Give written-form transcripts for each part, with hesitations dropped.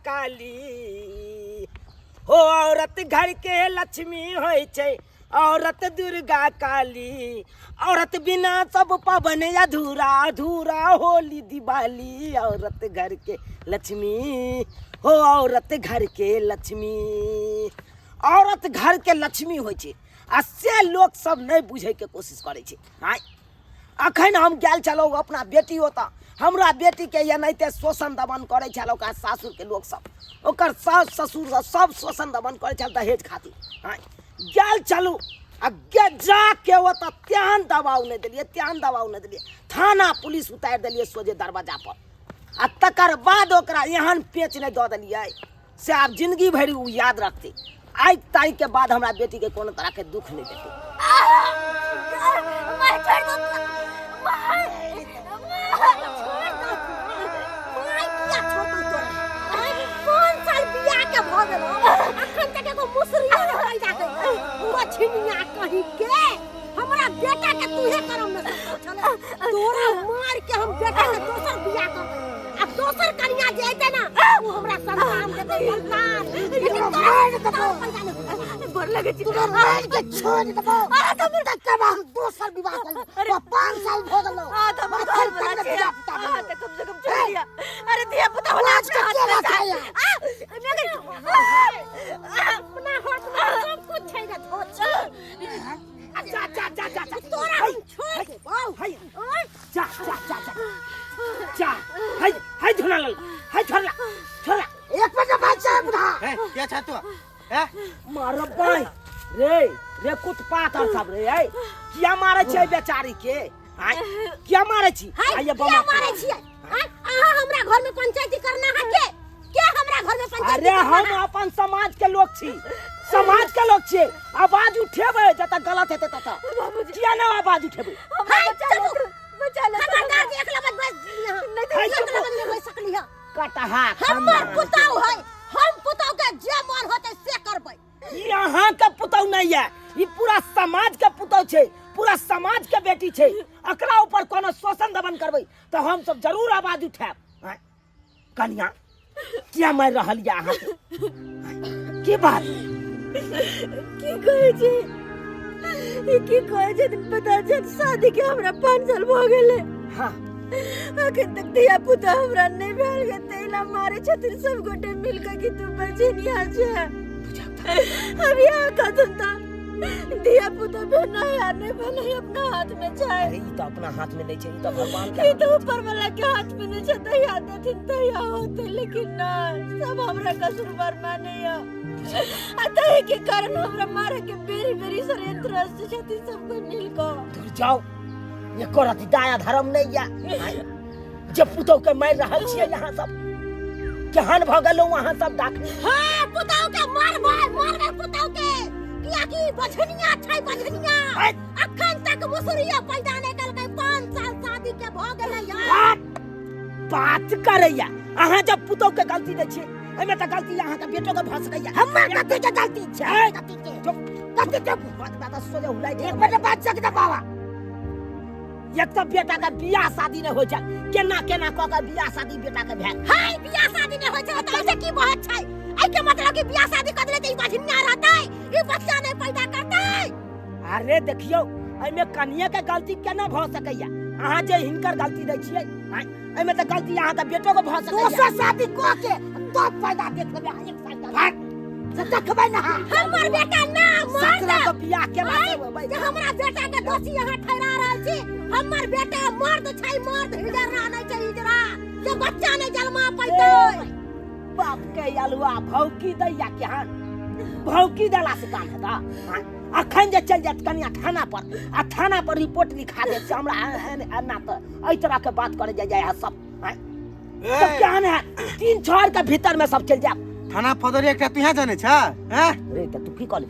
काली हो औरत घर के लक्ष्मी होय छै औरत दुर्गा काली औरत बिना सब पावन अधूरा अधूरा होली दिवाली औरत घर के लक्ष्मी हो औरत घर के लक्ष्मी औरत घर के लक्ष्मी होय छै आ से लोग सब नहीं बुझे के कोशिश करे छै। आय अखन हम गेल छलौ अपना बेटी होता हमरा बेटी के एनाहिते शोषण दमन करे छल ओकर सासुर के लोग सब ओकर सास ससुर सब शोषण दमन करे छल दहेज खातिर। आय गेल चलू आ जाके ओतऽ त्यान दबाव नहीं दिलिए थाना पुलिस उतार दिलिए सोझे दरवाजा पर आ तकर बाद ओकरा एहन पेच नहीं दऽ दिलिए से आब जिंदगी भरि उ याद रखते। आज तारीख के बाद हमरा बेटी के कोनो तरह के दुख नहीं देते। कहीं के हमरा बेटा के तूहे करम न तोरा मार के हम बेटा के दोसर बियाह करबै अब दोसर कन्या जे ऐते ना वो हमरा संतान देते संतान बर लगे छी तोरा मार के छोड़ देबो अरे तब तक हम दोसर विवाह कर 5 साल भ गेलो आ तब घर बना के त कम से कम छोड़ दिया अरे दिया पता होला अपना हाथ में सब कुछ है ना धोच जा जा जा जा तोरा हम छोड़ के बाऊ हाय जा जा जा जा हाय छोड़ला एक बजे भाग जा बुढ़ा है क्या चाहते हो है मारो भाई रे कुतपात और सब रे है किया मारे छै बेचारी के आय किया मारे छी आय बमा मारे छी अहाँ हमरा घर में पंचायती करना है के हमरा घर में पंचायती अरे हम अपन समाज के लोग छी समाज के लोग छे आवाज उठेबे जत गलत हेते तत किया ना आवाज उठेबे बचा ले खबरदार देख ले बस नहीं तो एकला बंद में सकली है कटहा हमर पुताऊ है हम पुताऊ के जे मन होते से करबै यहाँ के पुताऊ नहीं है ई पूरा समाज के पुताऊ छे पूरा समाज के बेटी छे एकरा ऊपर कोनो शोषण दमन करबै तो हम सब जरूर आवाज उठाब। कन्या किया मार रहल या अहाँ की बात की कहे जे पता चल शादी के हमरा 5 साल भ गेले हां अखन तक दिया पुता हमरा नहीं भेल के तेला मारे छथिन सब गोटे मिल के कि तू बचनिया छे अब यहाँ का धंधा दिया पुता बना है नहीं बने अपना हाथ में चाहे ई तो अपना हाथ में नहीं छे ई तो भगवान के ई तो ऊपर वाला के हाथ में नहीं छे त याद देथिन त या होते लेकिन ना सब हमरा कसूरवार माने या अतः के कारण हमरा मारे के बेरी बेरी षड्यंत्र से छथिन सब कोई मिल को दूर जाओ ये करत दया धर्म नहीं या जब पुतौ के मार रहल छियै यहाँ सब केहन भ गेलौ वहां सब डाकनी हां पुतौ के मार पुतौ के किया की बछनिया छै बछनिया अखन तक मुसरिया पैदा नहीं करके 5 साल शादी के भ गेलै यार बात करैया अहाँ जब पुतौ के गलती नहीं छै एमे त गलती अहाँ के बेटो के भस गइया हमर कथि के गलती छै कथि के बात सोले हुलाई एक बजे बात सक दे बाबा एक तो बेटा का बियाह शादी नहीं हो जाए केना केना क के बियाह शादी बेटा के भेल हाय बियाह शादी नहीं हो जाए त ऐसे की बात छै आई के मतलब कि बियाह शादी कर ले त ई बछनिया रहतै ई बच्चा नहीं पैदा करतै अरे देखियो एमे कन्या के गलती केना भ सकैया अहाँ जे हिनकर गलती दै छियै एमे त गलती अहाँ के बेटो के भ सकैया दोसर शादी क के तो पैदा देख लेबे 1 साल का भाग से देखबै ना हमर बेटा ना मर के बियाह केना करबै जे हमरा बेटा के दोषी यहाँ ठहरा रहल छी हमर बेटा मर्द छै मर्द हिजरा नहीं छै हिजरा जे बच्चा नहीं जन्मा पैतै बाप के अलुआ भौकी दैया केहन भौकी देला से काम हेता अखन जे चल जात कन्या थाना पर आ थाना पर रिपोर्ट लिखा दे से हमरा ना त एई तरह के बात करे जाय है सब सब केहन है 3 छोर के भीतर में सब चल जा थाना फदरी एकटा तू यहाँ जाने छ हैं रे त तू की कॉल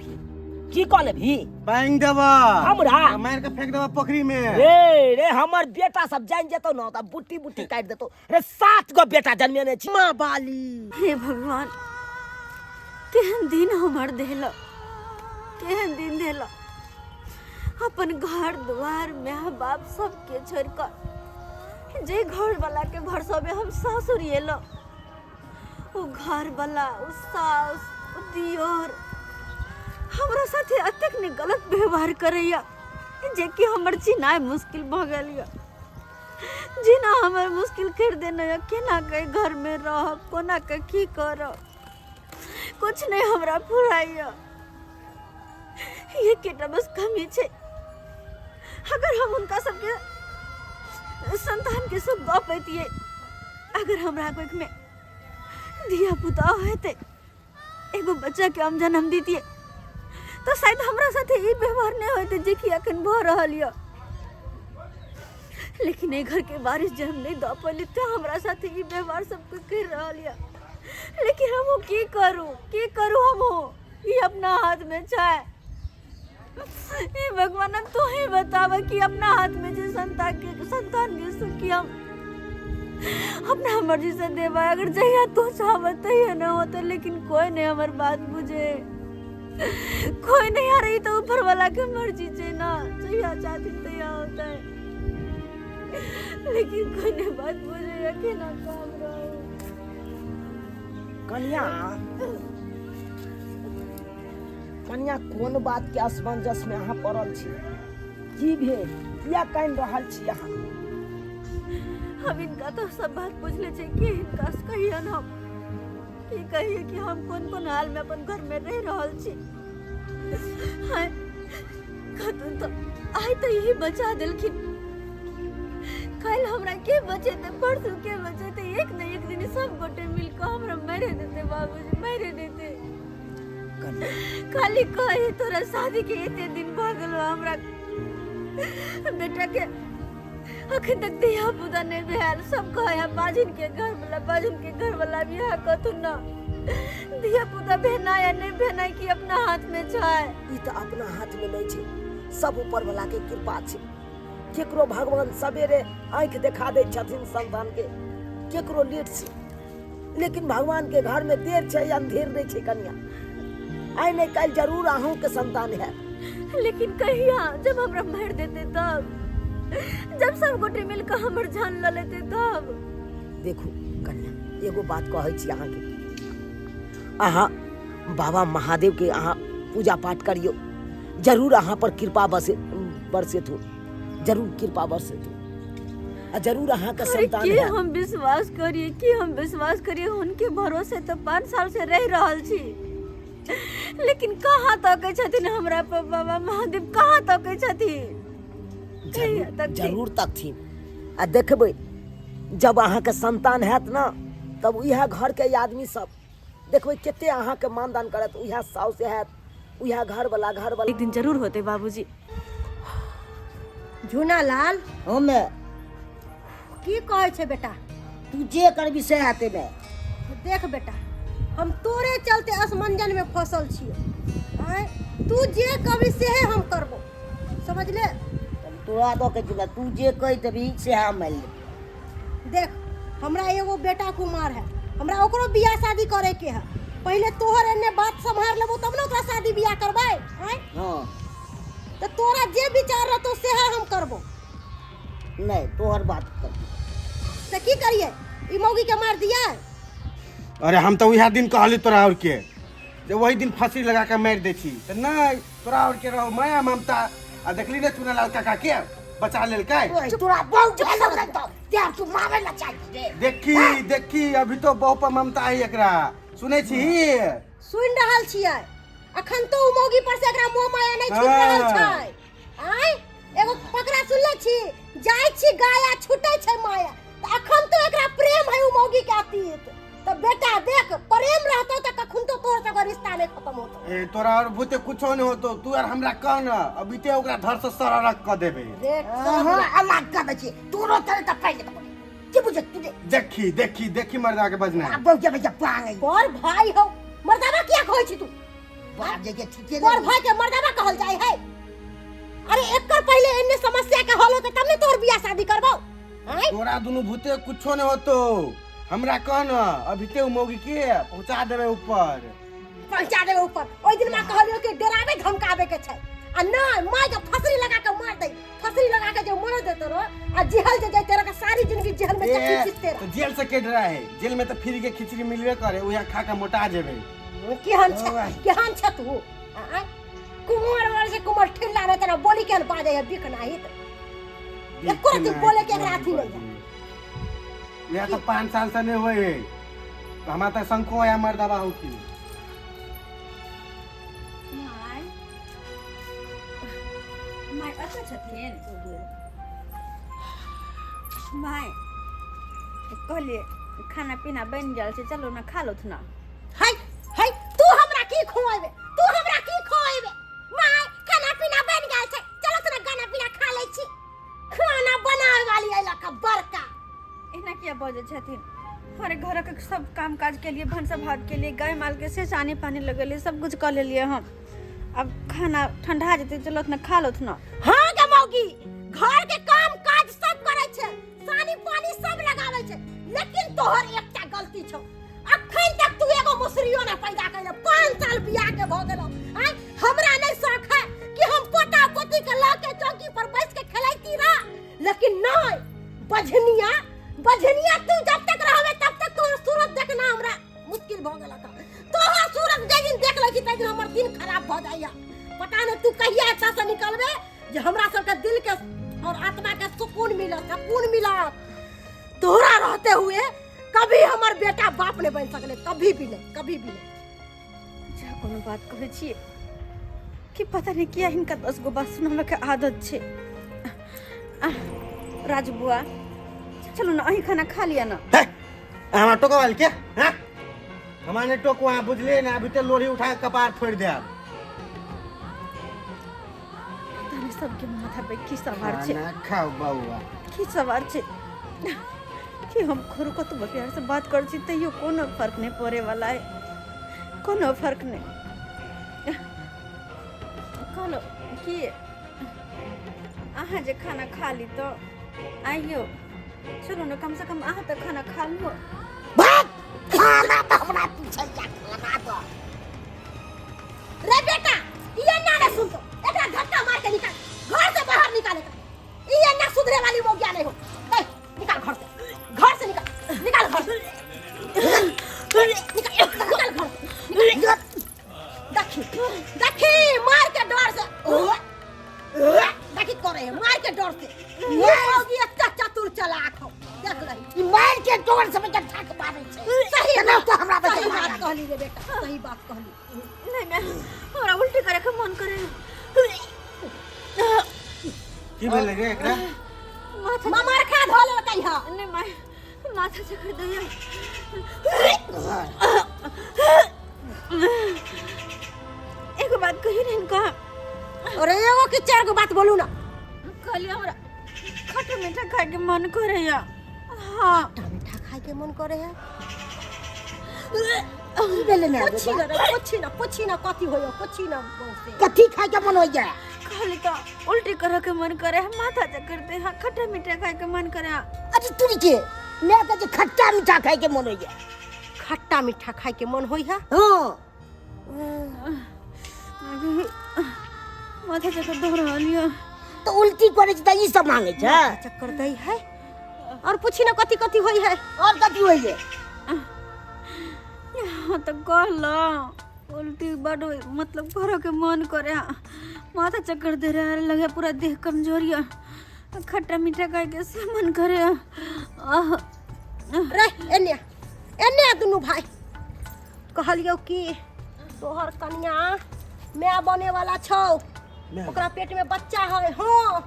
भी बांग देबा हमरा मार के फेंक देबा पोखरी में रे हमर बेटा सब जान जेतो न त बुट्टी काट देतो रे 7 गो बेटा जन्मेने छी मां बाली हे भगवान केहन दिन हमर देलो केहन दिन देलो अपन घर द्वार माँ बाप सबके छोड़ कर जे घर वाला के भरसा में हम सासुर एलो वो घर वाला, वो सास, वो दियोर हमरा साथे अतेक ने गलत व्यवहार करैया जे कि हमर जीना मुश्किल भ गेल या। जीना हमर मुश्किल कर देना या। केना के घर में रह, कोना के की कर, कुछ नहीं हमरा फुराइया। ये केटा बस कमी छे। अगर हम उनका सबके संतान के सब दऽ पैतिए, अगर हमरा कोई में धिया पुता हेते, एगो बच्चा के हम जन्म दीतिए, तो शायद हमरा साथे ई व्यवहार नहीं होते जे कि अखन भ रहल या। लेकिन ए घर के बारिश जे हम नहीं दऽ पैली तो हमरा साथे ई व्यवहार सब कुछ कर रहल या। लेकिन हम की करू हम ई अपना हाथ में छै। भगवान तू ही बतावा कि अपना हाथ में जो संतान के सुखी हम अपना मर्जी से देवा। अगर जहिया तू चाहत तहिया न होता, लेकिन कोई नहीं हमार बात बुझे, कोई नहीं आ रही तो ऊपर वाला के मर्जी से ना, जहिया चाहती तहिया होता है। लेकिन कोई नहीं बात बुझे या कि ना काम रहो। कन्या कोन बात के असमंजस में अहाँ पड़ल छी? की भेल? किया कान रहल छी अहाँ? हम इनका तो सब बात बुझले छे कि इनका कहिए न, की कहिए कि हम कौन हाल में अपन घर में रह रहल छी। हाय खतन तो आइ तो यही बचा दिलखिन। कल हमरा के बचे थे, परसों के बचे थे, एक न एक दिन सब गोटे मिलकर हमरा मारे देते बाबूजी, मारे देते। खाली कहे तोरा शादी के एते दिन भ गेल, हमरा बेटा के अखन तक दिया पुता नहीं भेल। सब कहे बाजिन के घर वाला बियाह कथु न, दिया पुता भेना या नहीं भेना कि अपना हाथ में छै। ई तो अपना हाथ में नहीं छै, सब ऊपर वाला के कृपा छै। केकरो भगवान सवेरे आंख दिखा दे छथिन संतान के, केकरो लेट छै, लेकिन भगवान के घर में देर छै अंधेर नहीं छै। कन्या आई नहीं कल जरूर आहू के संतान है। लेकिन कहिया जब हमरा मार देते तब, जब सब गोटे मिलकर हमर जान ल लेते तब। देखो कन्या एगो बात कहै छी अहाँ के, अहाँ बाबा महादेव के अहाँ पूजा पाठ करियो, जरूर अहाँ पर कृपा बरसेत हो, जरूर कृपा बरसेत हो, जरूर अहाँ का संतान है। हम विश्वास करिए उनके भरोसे तो 5 साल से रह रहल छी। लेकिन कहाँ तक छथिन हमरा पर बाबा महादेव, कहाँ तक छथिन? जरूर तक थी। आ देखबै जब अहाँ के संतान हैत ना, तब यह घर के आदमी सब देखबै केते अहाँ के मानदान करत। यह साउस हैत, यह घर वाला एक दिन जरूर होते बाबूजी। झूना लाल हमे की कहै छे बेटा? तू जे करबी से हेते बे। देख बेटा, हम तोरे चलते असमंजन में फसल छिए। आय तू जे कभी से हम करबो, समझ ले। तोरा तो के जिम्मा तू जे कहि देबी से हम मान ले। देख हमरा एगो बेटा कुमार है, हमरा ओकरो बियाह शादी करे के है। पहले तोहर एने बात संभाल लेबो तब न ओकरा शादी बियाह करबै। आय हां तो तोरा जे विचार रहतो से हम करबो। नहीं तोहर बात कर तो की करिए? ई मौगी के मार दिया। अरे हम तो वही दिन कहली तोरा और के, जे वही दिन फांसी लगा के मार दे छी। तो नहीं तोरा और के रहो माया ममता। आ देखली ने चुना लाल काका के बचा लेल काय? तोरा बहुत लगन तो त्या तू मारे ला चाहिए। देखी अभी तो बहु पर ममता है एकरा, सुनै छी? सुन रहल छियै। अखन तो उ मौगी पर से एकरा मोह माया नहीं छूट रहल छै। आय एगो फकरा सुनले छी, जाय छी गाया छूटे छै माया। त अखन तो एकरा प्रेम है उ मौगी के अतीत। तो बेटा देख, प्रेम रहतो त कखन तो तोर से रिश्ता नहीं खत्म होतो। ए तोरा और भूते कुछो नहीं होतो। तू यार हमरा कह न, अभी ते ओकरा धर से सरारक क देबे। हां अलग कर बची तू रो तले त पहले तो की बुझे तुझे। देखी मर्दा के बजना। अब बहु बजा पांगे और भाई हो मर्दाना किया कहै छी तू? बाप जे के ठीक है। और भाई के मर्दाना कहल जाय है। अरे एकर पहले इन्ने समस्या के हल होते तब ने तोर बियाह शादी करबो। हैं तोरा दुनु भूते कुछो नहीं होतो। हमरा कह न, अभी ते मौगी के पहुंचा देबे ऊपर। पहुंचा देबे ऊपर। ओइ दिन में कहलियो कि डरावे धमकावे के छै। आ नहीं माय के फसरी लगा के मार दे, फसरी लगा के जो मार देते रो आ जेल जे जाए तेरा का सारी जिंदगी जेल में चक्की चित्ते तो जेल से के डरा है, जेल में तो फ्री के खिचड़ी मिलबे करे, उहा खा के मोटा जेबे। केहन छ तू आ कुमार वाले से कुमार ठिल्ला रे तेरा बोली केन बाजे है बिक नाही त एको तू बोले के एकरा अथी नहीं यह तो 5 साल से नहीं होए, तो हमारा तो संको या मर्दावा हो की माय अच्छा छथिन माय कहलिए खाना पीना बन जाल से चलो ना खा लो ना। हाय हाय तू हमरा की खोएबे, तू हमरा की खोएबे माय खाना पीना बन गेल छै चलो तोरा खाना पीना खा ले छी। खाना बनावे वाली आइला का बड़का एना किया बजे छथिन, हमारे घर के सब काम काज के लिए भंसा भात के लिए गाय माल के से सानी पानी लगेले सब कुछ कर लेलिए हम। अब खाना ठंडा जेते चलो ना खा लो ना। हां गे मौगी घर के काम काज सब करे छै, सानी पानी सब लगावे छै, लेकिन तोहर एकटा गलती छौ, अखन तक तू एगो मुसरियो ना पैदा कैले, 5 साल बियाह के भ गेलो। आय हमरा नै शौक है कि हम पोता पोती के लाके चौकी पर बैठ के खेलैती रह, लेकिन नै बझनिया बझनिया तू जब तक रहबे तब तक तोहर सूरत देखना हमरा मुश्किल भ गेल त। तोहर सूरत जे दिन देख लगी त दिन हमर दिन खराब भ जाइया। पता नै तू कहिया अच्छा से निकलबे जे हमरा सब के दिल के और आत्मा के सुकून मिला। तोरा रहते हुए कभी हमर बेटा बाप ने बन सकले, कभी भी नहीं। जा कोनो बात कहै छी कि पता नहीं किया इनका 10 गो बात सुनावे के आदत छे। राजू बुआ चलो ना अही खाना खा लिया ना। हमारा टोकवाल के हां हमारे टोकवा बुझले ना, अभी तो लोरी उठा के कपार फोड़ दे। तने सबके माथा पे की सवार छे, खाना खाओ बउआ की सवार छे कि हम खोरो को तो प्यार से बात कर छी तैयो कोनो फर्क नहीं पड़े वाला है, कोनो फर्क नहीं। कहलो कि अहाँ जे खाना खा ली तो आइयो चलो ना, कम से कम अहाँ तो खाना खा लो। खाना तो हमरा पीछे जा खाना दो रे बेटा, ये ना रे सुन तो एकरा धक्का मार के निकाल, घर से बाहर निकाले का, ये ना सुधरे वाली मौका नहीं हो। ए निकाल घर से निकाल घर से निकाल घर देखी मार के डर से देखी करे है मार के डर से ये मौगी इतना चतुर चालाक हो, देख रही मार के डर से मैं ठक मारे छै। सही ना तो हमरा सही बात कहली रे बेटा, सही बात कहली। नहीं मैं हमरा उल्टी करे के मन करे की भेल रे एकरा माथा मार खा धोले कहिया नहीं मैं माथा चकर दैया। एक बात कही नहीं इनका, अरे एगो की 4 गो बात बोलू ना। खाली हमरा खट्टा मीठा खाए के मन करे या। हां खट्टा मीठा खाए के मन करे है। ई बेले में पूछी ना कथी होयो, पूछी ना से कथी खाए के मन होय जाय। खाली तो उल्टी करे के मन करे, माथा चकर दे, हां खट्टा मीठा खाए के मन करे। अरे तू के ले के खट्टा मीठा खाए के मन होय जाय, खट्टा मीठा खाए के मन होय है। हां माथा चकर दो रहलियो तो उल्टी करे त ई सब मांगे छ, चक्कर दई है। और पूछी ना कथी कथी होई है, और कथी होई है। हाँ तो कहलो उल्टी बड़ मतलब करे के मन करे, माथा चक्कर दे रहा है, लगे पूरा देह कमजोरिया, खट्टा मीठा खाए के से मन करे। रे एने दुनु भाई कहलियो कि तोहर कन्या मैं बने वाला छौ, ओकरा पेट में बच्चा है। हां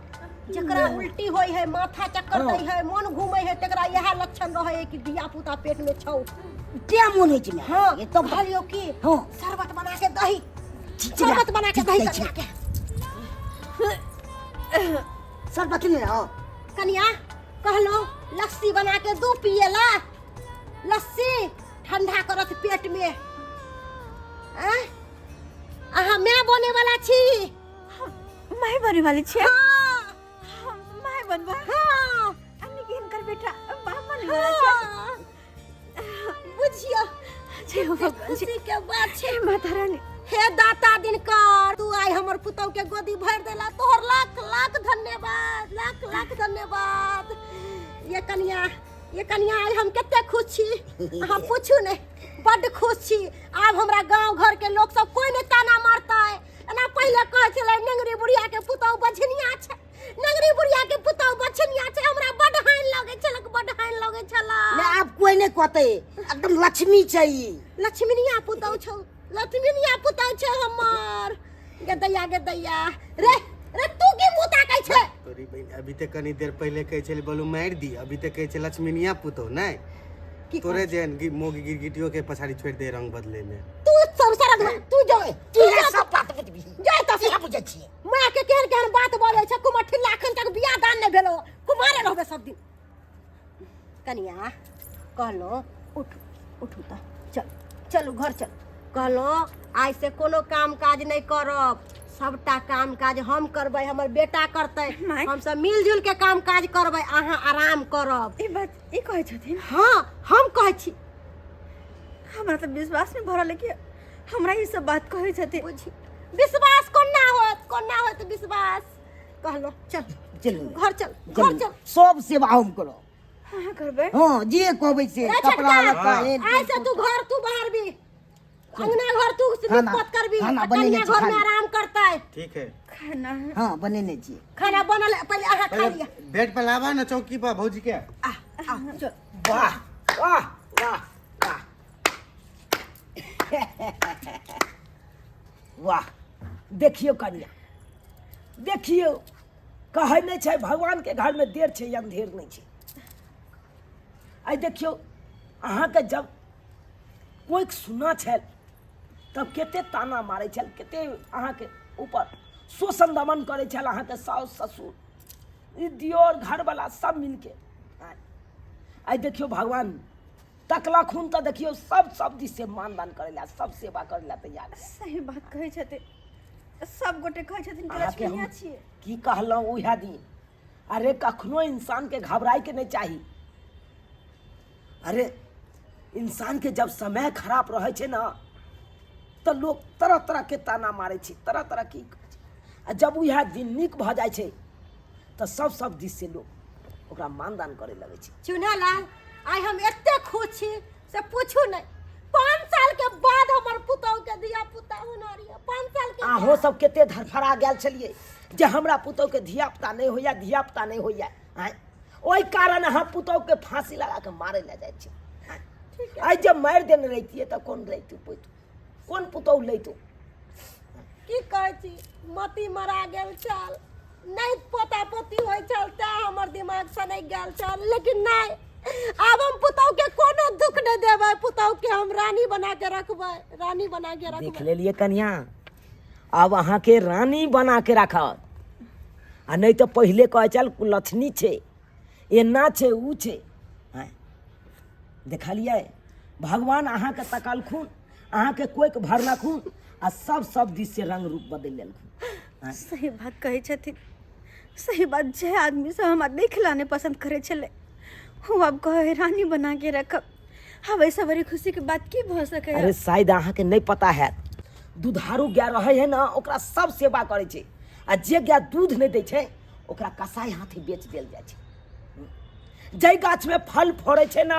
जकरा उल्टी होई है, माथा चक्कर दई है, मन घूमे है, तकरा यह लक्षण रहे है कि बिया पुता पेट में छौ, ते मन होई छै। हां ये तो कहलियो कि हां शरबत बना के दही, शरबत बना के दही के शरबत ले। हां कन्या कहलो लस्सी बना के दू पिएला, लस्सी ठंडा करत पेट में। अहाँ मैं बने वाला छी, माय बने वाली छी। हां माय बनबा। हां अन्नी के इनकर बेटा बाप बने वाला छी। बुझियो जय हो भगवान जी के बात छै। माता रानी हे दाता दिनकर तू आई हमर पुतौ के गोदी भर देला तोहर लाख लाख धन्यवाद, लाख लाख धन्यवाद। ये कन्या आई हम केते खुश छी, हम पूछू ने बड़ खुश छी। आब हमरा गांव घर के लोग सब कोई ने ताना मारता है ना। पहले कहे छले नंगरी बुढ़िया के पुतौ बछनिया छै, नंगरी बुढ़िया के पुतौ बछनिया छै। हमरा बड़ हाइन लगे छलक, बड़ हाइन लगे छला। ने अब कोई ने कहते एकदम लक्ष्मी चाहिए। लक्ष्मीनिया पुतौ छौ, लक्ष्मीनिया पुतौ छै हमर। गे दैया रे रे तू की मुता कहै छै? तोरी बहन अभी तक कनी देर पहले कहै छले बोलू मार दी, अभी तक कहै छै लक्ष्मीनिया पुतो नहीं। तोरे जेन मोगी गिरगिटियो के पछाड़ी छोड़ दे रंग बदले में। तू सब सारा तू जो तू ये सब बात बतबी जाय त क्या बुझै छी? मां के केहन बात बोलै छै। कुमार ठिल्ला अखन तक बियाह दान नै भेलो, कुमारे रहबे सब दिन। कनिया कहलो उठू त चलू घर चल। कहलो आज से कोनो काम काज नहीं करब, सबटा काम काज हम करबै, हमर बेटा करतै। हम सब मिलजुल के काम काज करबै, अहाँ आराम करब। ई बात ई कहै छथिन? हाँ हम कहै छी। हमरा त विश्वास नहीं भरल कि हमरा ई सब बात कहै छथिन। बुझी विश्वास कोना होत विश्वास। कहलो चल चलू घर चल। सब सेवा हम करो। हाँ करबै। हां जे कहबै से कपड़ा लत्ता आई से तू घर तू बाहर भी, अंगना घर तू दिक्कत करबी। कन्या घर में आराम करतै। ठीक है खाना है। हां बनेने छी। खाना बनल पहले अहाँ खा लिया। बेड पर लावा ना चौकी पर भौजी के। चल वाह वाह वाह वाह। देखियो कन्या, देखियो कहै नहीं छै भगवान के घर में देर छै अंधेर नहीं छै। आई देखियो अहाँ के जब कोई सुना छल तब केते ताना मारे छल, केते अहाँ के ऊपर शोषण दमन करे छल। अहाँ के सास ससुर ई दियोर घर वाला सब मिलके आई देखियो भगवान तकला खून तो देखियो सब दिस से मानदान करेला, सब सेवा करेला तैयार है। सही बात कहै छथिन, सब गोटे कहै छथिन कि अहाँ के लक्ष्मीनिया हम छियै। की कहलहुँ उहे दिन। अरे कखनो इंसान के घबराए के नहीं चाही। अरे इंसान के जब समय खराब रहे छे ना तो लोग तरह तरह के ताना मारे छे, तरह तरह की कहै छे। आ जब उहे दिन नीक भ जाए छे तो सब दिस से लोग ओकरा मानदान करे लगे छे। चुनालाल आई हम एते खुश छी से पूछू नहीं। 5 साल के बाद हमर पुतौ के धिया पुता होनारी है। 5 साल के अहो सब केते धरफड़ा गेल छलिए जे हमरा पुतौ के धिया पुता नहीं होइया, धिया पुता नहीं होइया। आय ओई कारण अहाँ पुतौ के फांसी लगा के मारे ले जाए छे। आई जब मार देने रहितिए तो कौन रहितु पुतौ, कौन पुतौ लैतु? की कहै छी मती मरा गेल छल, नहीं पोता पोती होय छल त हमर दिमाग से नहीं गेल छल। लेकिन नहीं, आब हम पुतौ के कोनो दुख नहीं देबै। पुतौ के हम रानी बना के रखबै, रानी बना के देख रखबै। लेलिए कन्या, अब अहाँ के रानी बना के रखत। आ नहीं तो पहले कहे चल कुलछनी छे, एना छे ऊ छे। देखलिए भगवान अहाँ के तकलखुन, अहाँ के कोई के भरना खून आ सब दिस से रंग रूप बदल लेलखुन। सही बात कहै छथिन, सही बात। जे आदमी से हमरा देखला नहीं पसंद करे छले वो अब कहे रानी बना के रखब। अब ऐसा बड़ी खुशी के बात की भ सके? अरे शायद अहाँ के नहीं पता है, दुधारू गाय रहे है ना ओकरा सब सेवा करे छे। आ जे गाय दूध नहीं दै छे ओकरा कसाई हाथे बेच देल जाए छे। जै गाछ में फल फड़े छे ना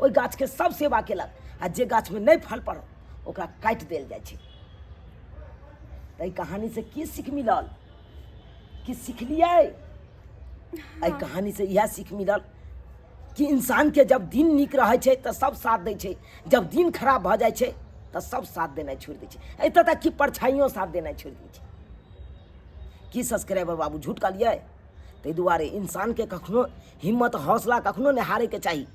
ओई गाछ के सब सेवा केलक, आ जे गाछ में नहीं फल पड़ल ओकरा काट देल जाए छे। तई कहानी से की सीख मिलल, कि सीखलिए? एहि कहानी से यह सीख मिलल कि इंसान के जब दिन नीक रहे छे तो सब साथ दे छे, जब दिन खराब भ जाए छे तो सब साथ देना छोड़ दे छे। एतऽ तक कि परछाइयों साथ देना छोड़ दे छे। की सब्सक्राइबर बाबू झूठ कहलिए? ताहि दुआरे इंसान के कखनो हिम्मत हौसला कखनो नहीं हारे के चाही।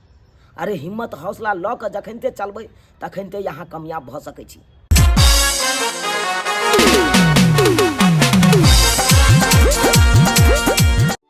अरे हिम्मत हौसला लऽ कऽ जखनते चलबै तखनते यहाँ कामयाब भऽ सकै छी।